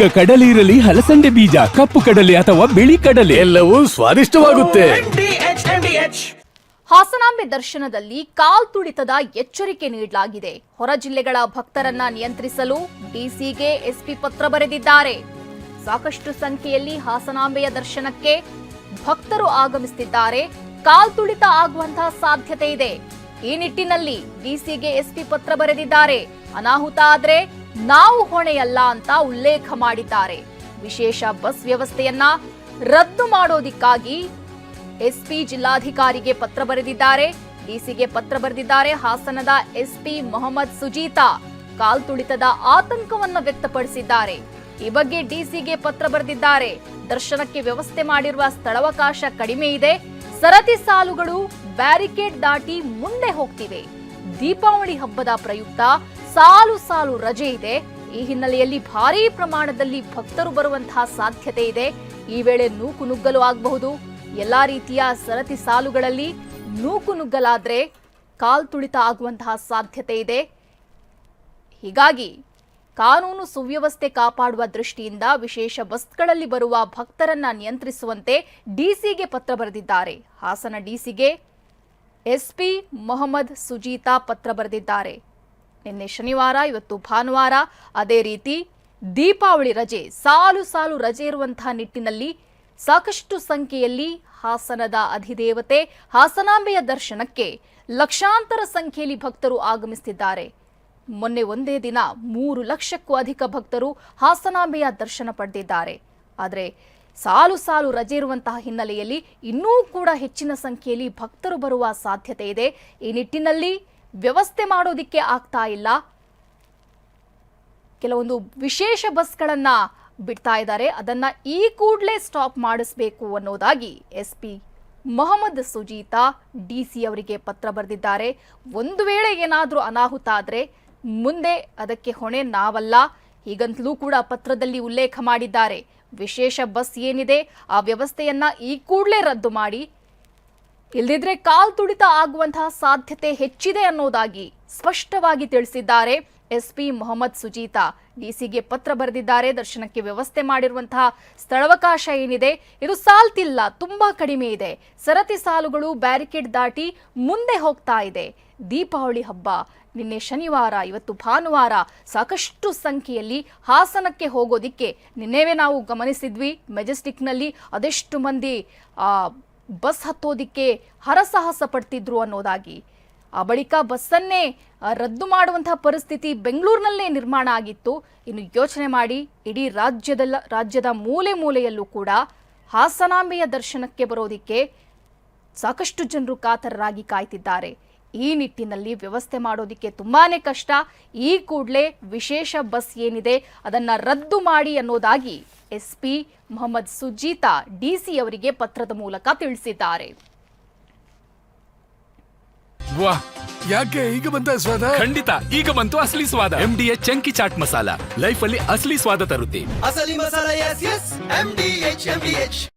ಈಗ ಕಡಲೆ ಇರಲಿ, ಹಲಸಂಡೆ ಬೀಜ, ಕಪ್ಪು ಕಡಲೆ ಅಥವಾ ಬಿಳಿ ಕಡಲೆ, ಎಲ್ಲವೂ ಸ್ವಾದಿಷ್ಟವಾಗುತ್ತೆ. ಹಾಸನಾಂಬೆ ದರ್ಶನದಲ್ಲಿ ಕಾಲ್ತುಳಿತದ ಎಚ್ಚರಿಕೆ ನೀಡಲಾಗಿದೆ. ಹೊರ ಜಿಲ್ಲೆಗಳ ಭಕ್ತರನ್ನ ನಿಯಂತ್ರಿಸಲು ಡಿಸಿಗೆ ಎಸ್ಪಿ ಪತ್ರ ಬರೆದಿದ್ದಾರೆ. ಸಾಕಷ್ಟು ಸಂಖ್ಯೆಯಲ್ಲಿ ಹಾಸನಾಂಬೆಯ ದರ್ಶನಕ್ಕೆ ಭಕ್ತರು ಆಗಮಿಸುತ್ತಿದ್ದಾರೆ. ಕಾಲ್ತುಳಿತ ಆಗುವಂತಹ ಸಾಧ್ಯತೆ ಇದೆ. ಈ ನಿಟ್ಟಿನಲ್ಲಿ ಡಿಸಿಗೆ ಎಸ್ಪಿ ಪತ್ರ ಬರೆದಿದ್ದಾರೆ. ಅನಾಹುತ ಆದ್ರೆ ನಾವು ಹೊಣೆಯಲ್ಲ ಅಂತ ಉಲ್ಲೇಖ ಮಾಡಿದ್ದಾರೆ. ವಿಶೇಷ ಬಸ್ ವ್ಯವಸ್ಥೆಯನ್ನ ರದ್ದು ಮಾಡೋದಿಕ್ಕಾಗಿ ಎಸ್ಪಿ ಜಿಲ್ಲಾಧಿಕಾರಿಗೆ ಪತ್ರ ಬರೆದಿದ್ದಾರೆ. ಡಿಸಿಗೆ ಪತ್ರ ಬರೆದಿದ್ದಾರೆ. ಹಾಸನದ ಎಸ್ಪಿ ಮೊಹಮ್ಮದ್ ಸುಜೀತಾ ಕಾಲ್ತುಳಿತದ ಆತಂಕವನ್ನ ವ್ಯಕ್ತಪಡಿಸಿದ್ದಾರೆ. ಈ ಬಗ್ಗೆ ಡಿಸಿಗೆ ಪತ್ರ ಬರೆದಿದ್ದಾರೆ. ದರ್ಶನಕ್ಕೆ ವ್ಯವಸ್ಥೆ ಮಾಡಿರುವ ಸ್ಥಳಾವಕಾಶ ಕಡಿಮೆ ಇದೆ. ಸರತಿ ಸಾಲುಗಳು ಬ್ಯಾರಿಕೇಡ್ ದಾಟಿ ಮುಂದೆ ಹೋಗ್ತಿವೆ. ದೀಪಾವಳಿ ಹಬ್ಬದ ಪ್ರಯುಕ್ತ ಸಾಲು ಸಾಲು ರಜೆ ಇದೆ. ಈ ಹಿನ್ನೆಲೆಯಲ್ಲಿ ಭಾರೀ ಪ್ರಮಾಣದಲ್ಲಿ ಭಕ್ತರು ಬರುವಂತಹ ಸಾಧ್ಯತೆ ಇದೆ. ಈ ವೇಳೆ ನೂಕು ನುಗ್ಗಲು ಆಗಬಹುದು. ಎಲ್ಲಾ ರೀತಿಯ ಸರತಿ ಸಾಲುಗಳಲ್ಲಿ ನೂಕು ನುಗ್ಗಲಾದ್ರೆ ಕಾಲ್ತುಳಿತ ಆಗುವಂತಹ ಸಾಧ್ಯತೆ ಇದೆ. ಹೀಗಾಗಿ ಕಾನೂನು ಸುವ್ಯವಸ್ಥೆ ಕಾಪಾಡುವ ದೃಷ್ಟಿಯಿಂದ ವಿಶೇಷ ಬಸ್ಗಳಲ್ಲಿ ಬರುವ ಭಕ್ತರನ್ನ ನಿಯಂತ್ರಿಸುವಂತೆ ಡಿಸಿಗೆ ಪತ್ರ ಬರೆದಿದ್ದಾರೆ. ಹಾಸನ ಡಿಸಿಗೆ ಎಸ್ಪಿ ಮೊಹಮ್ಮದ್ ಸುಜೀತಾ ಪತ್ರ ಬರೆದಿದ್ದಾರೆ. ನಿನ್ನೆ ಶನಿವಾರ, ಇವತ್ತು ಭಾನುವಾರ, ಅದೇ ರೀತಿ ದೀಪಾವಳಿ ರಜೆ, ಸಾಲು ಸಾಲು ರಜೆ ಇರುವಂತಹ ನಿಟ್ಟಿನಲ್ಲಿ ಸಾಕಷ್ಟು ಸಂಖ್ಯೆಯಲ್ಲಿ ಹಾಸನದ ಅಧಿದೇವತೆ ಹಾಸನಾಂಬೆಯ ದರ್ಶನಕ್ಕೆ ಲಕ್ಷಾಂತರ ಸಂಖ್ಯೆಯಲ್ಲಿ ಭಕ್ತರು ಆಗಮಿಸುತ್ತಿದ್ದಾರೆ. ಮೊನ್ನೆ ಒಂದೇ ದಿನ 3 ಲಕ್ಷಕ್ಕೂ ಅಧಿಕ ಭಕ್ತರು ಹಾಸನಾಂಬೆಯ ದರ್ಶನ ಪಡೆದಿದ್ದಾರೆ. ಆದರೆ ಸಾಲು ಸಾಲು ರಜೆ ಇರುವಂತಹ ಹಿನ್ನೆಲೆಯಲ್ಲಿ ಇನ್ನೂ ಕೂಡ ಹೆಚ್ಚಿನ ಸಂಖ್ಯೆಯಲ್ಲಿ ಭಕ್ತರು ಬರುವ ಸಾಧ್ಯತೆ ಇದೆ. ಈ ನಿಟ್ಟಿನಲ್ಲಿ ವ್ಯವಸ್ಥೆ ಮಾಡೋದಿಕ್ಕೆ ಆಗ್ತಾ ಇಲ್ಲ. ಕೆಲವೊಂದು ವಿಶೇಷ ಬಸ್ಗಳನ್ನ ಬಿಡ್ತಾ ಇದ್ದಾರೆ. ಅದನ್ನ ಈ ಕೂಡಲೇ ಸ್ಟಾಪ್ ಮಾಡಿಸಬೇಕು ಅನ್ನೋದಾಗಿ ಎಸ್ಪಿ ಮೊಹಮ್ಮದ್ ಸುಜೀತಾ ಡಿಸಿ ಅವರಿಗೆ ಪತ್ರ ಬರೆದಿದ್ದಾರೆ. ಒಂದು ವೇಳೆ ಏನಾದರೂ ಅನಾಹುತ ಆದ್ರೆ ಮುಂದೆ ಅದಕ್ಕೆ ಹೊಣೆ ನಾವಲ್ಲ, ಹೀಗಂತಲೂ ಕೂಡ ಪತ್ರದಲ್ಲಿ ಉಲ್ಲೇಖ ಮಾಡಿದ್ದಾರೆ. ವಿಶೇಷ ಬಸ್ ಏನಿದೆ ಆ ವ್ಯವಸ್ಥೆಯನ್ನ ಈ ಕೂಡಲೇ ರದ್ದು ಮಾಡಿ, ಇಲ್ಲದಿದ್ರೆ ಕಾಲ್ತುಳಿತ ಆಗುವಂತಹ ಸಾಧ್ಯತೆ ಹೆಚ್ಚಿದೆ ಅನ್ನೋದಾಗಿ ಸ್ಪಷ್ಟವಾಗಿ ತಿಳಿಸಿದ್ದಾರೆ ಎಸ್ಪಿ ಮೊಹಮ್ಮದ್ ಸುಜೀತಾ. ಡಿಸಿಗೆ ಪತ್ರ ಬರೆದಿದ್ದಾರೆ. ದರ್ಶನಕ್ಕೆ ವ್ಯವಸ್ಥೆ ಮಾಡಿರುವಂತಹ ಸ್ಥಳಾವಕಾಶ ಏನಿದೆ ಇದು ಸಾಲ್ತಿಲ್ಲ, ತುಂಬಾ ಕಡಿಮೆ ಇದೆ. ಸರತಿ ಸಾಲುಗಳು ಬ್ಯಾರಿಕೇಡ್ ದಾಟಿ ಮುಂದೆ ಹೋಗ್ತಾ ಇದೆ. ದೀಪಾವಳಿ ಹಬ್ಬ, ನಿನ್ನೆ ಶನಿವಾರ, ಇವತ್ತು ಭಾನುವಾರ, ಸಾಕಷ್ಟು ಸಂಖ್ಯೆಯಲ್ಲಿ ಹಾಸನಕ್ಕೆ ಹೋಗೋದಿಕ್ಕೆ ನಿನ್ನೆವೇ ನಾವು ಗಮನಿಸಿದ್ವಿ. ಮೆಜೆಸ್ಟಿಕ್ನಲ್ಲಿ ಅದೆಷ್ಟು ಮಂದಿ ಬಸ್ ಹತ್ತೋದಿಕ್ಕೆ ಹರಸಾಹಸ ಪಡ್ತಿದ್ರು ಅನ್ನೋದಾಗಿ. ಆ ಬಳಿಕ ಬಸ್ಸನ್ನೇ ರದ್ದು ಮಾಡುವಂತಹ ಬೆಂಗಳೂರಿನಲ್ಲೇ ನಿರ್ಮಾಣ ಆಗಿತ್ತು. ಇನ್ನು ಯೋಚನೆ ಮಾಡಿ, ಇಡೀ ರಾಜ್ಯದ ಮೂಲೆ ಮೂಲೆಯಲ್ಲೂ ಕೂಡ ಹಾಸನಾಂಬೆಯ ದರ್ಶನಕ್ಕೆ ಬರೋದಿಕ್ಕೆ ಸಾಕಷ್ಟು ಜನರು ಕಾತರರಾಗಿ ಕಾಯ್ತಿದ್ದಾರೆ. ಈ ನಿಟ್ಟಿನಲ್ಲಿ ವ್ಯವಸ್ಥೆ ಮಾಡೋದಿಕ್ಕೆ ತುಂಬಾನೇ ಕಷ್ಟ. ಈ ಕೂಡಲೇ ವಿಶೇಷ ಬಸ್ ಏನಿದೆ ಅದನ್ನ ರದ್ದು ಮಾಡಿ ಅನ್ನೋದಾಗಿ ಎಸ್ಪಿ ಮೊಹಮ್ಮದ್ ಸುಜೀತಾ ಡಿಸಿ ಅವರಿಗೆ ಪತ್ರದ ಮೂಲಕ ತಿಳಿಸಿದ್ದಾರೆ. ವಾಹ್, ಯಾಕೆ ಈಗ ಬಂತ ಸ್ವಾದ? ಖಂಡಿತ ಈಗ ಬಂತು ಅಸಲಿ ಸ್ವಾದ. MDH chunky chaat masala life ಅಲ್ಲಿ ಅಸಲಿ ಸ್ವಾದ ತರುತ್ತೆ. ಅಸಲಿ ಮಸಾಲ, ಎಸ್ ಎಸ್ MDH.